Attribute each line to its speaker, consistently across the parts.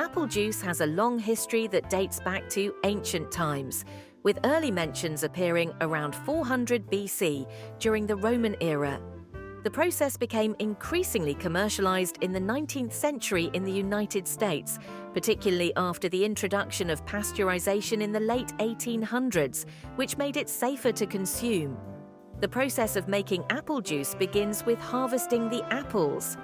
Speaker 1: Apple juice has a long history that dates back to ancient times, with early mentions appearing around 400 BC during the Roman era. The process became increasingly commercialized in the 19th century in the United States, particularly after the introduction of pasteurization in the late 1800s, which made it safer to consume. The process of making apple juice begins with harvesting the apples.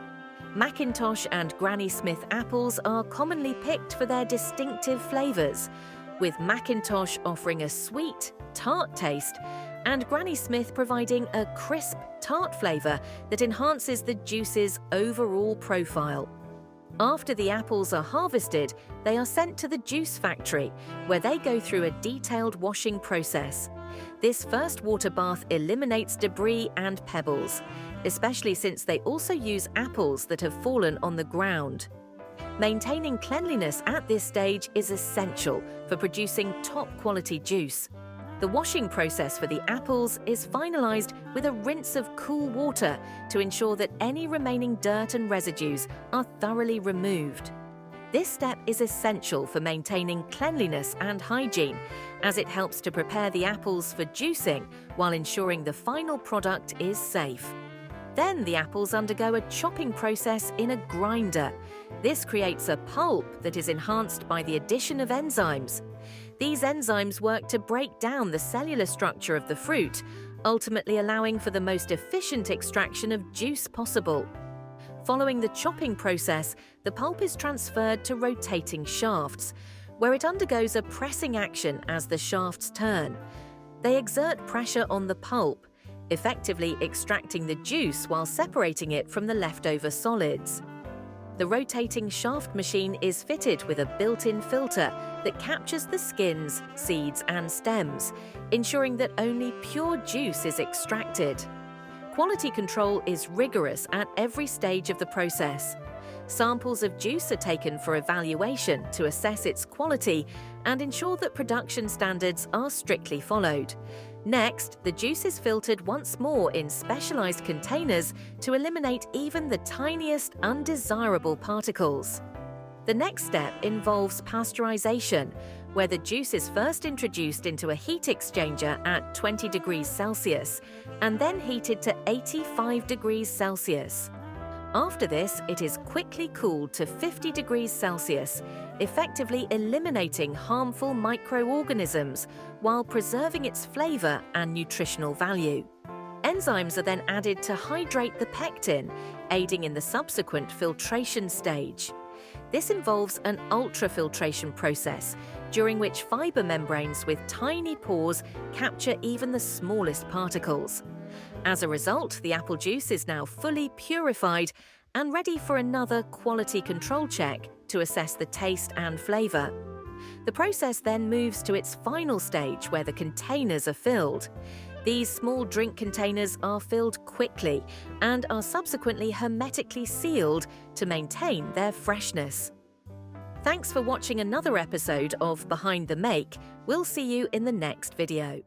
Speaker 1: McIntosh and Granny Smith apples are commonly picked for their distinctive flavors, with McIntosh offering a sweet, tart taste and Granny Smith providing a crisp, tart flavor that enhances the juice's overall profile. After the apples are harvested, they are sent to the juice factory, where they go through a detailed washing process. This first water bath eliminates debris and pebbles, especially since they also use apples that have fallen on the ground. Maintaining cleanliness at this stage is essential for producing top-quality juice. The washing process for the apples is finalized with a rinse of cool water to ensure that any remaining dirt and residues are thoroughly removed. This step is essential for maintaining cleanliness and hygiene, as it helps to prepare the apples for juicing while ensuring the final product is safe. Then the apples undergo a chopping process in a grinder. This creates a pulp that is enhanced by the addition of enzymes. These enzymes work to break down the cellular structure of the fruit, ultimately allowing for the most efficient extraction of juice possible. Following the chopping process, the pulp is transferred to rotating shafts, where it undergoes a pressing action as the shafts turn. They exert pressure on the pulp, effectively extracting the juice while separating it from the leftover solids. The rotating shaft machine is fitted with a built-in filter that captures the skins, seeds, and stems, ensuring that only pure juice is extracted. Quality control is rigorous at every stage of the process. Samples of juice are taken for evaluation to assess its quality and ensure that production standards are strictly followed. Next, the juice is filtered once more in specialized containers to eliminate even the tiniest undesirable particles. The next step involves pasteurization, where the juice is first introduced into a heat exchanger at 20 degrees Celsius and then heated to 85 degrees Celsius. After this, it is quickly cooled to 50 degrees Celsius, effectively eliminating harmful microorganisms while preserving its flavor and nutritional value. Enzymes are then added to hydrate the pectin, aiding in the subsequent filtration stage. This involves an ultrafiltration process, during which fiber membranes with tiny pores capture even the smallest particles. As a result, the apple juice is now fully purified and ready for another quality control check to assess the taste and flavor. The process then moves to its final stage, where the containers are filled. These small drink containers are filled quickly and are subsequently hermetically sealed to maintain their freshness. Thanks for watching another episode of Behind the Make. We'll see you in the next video.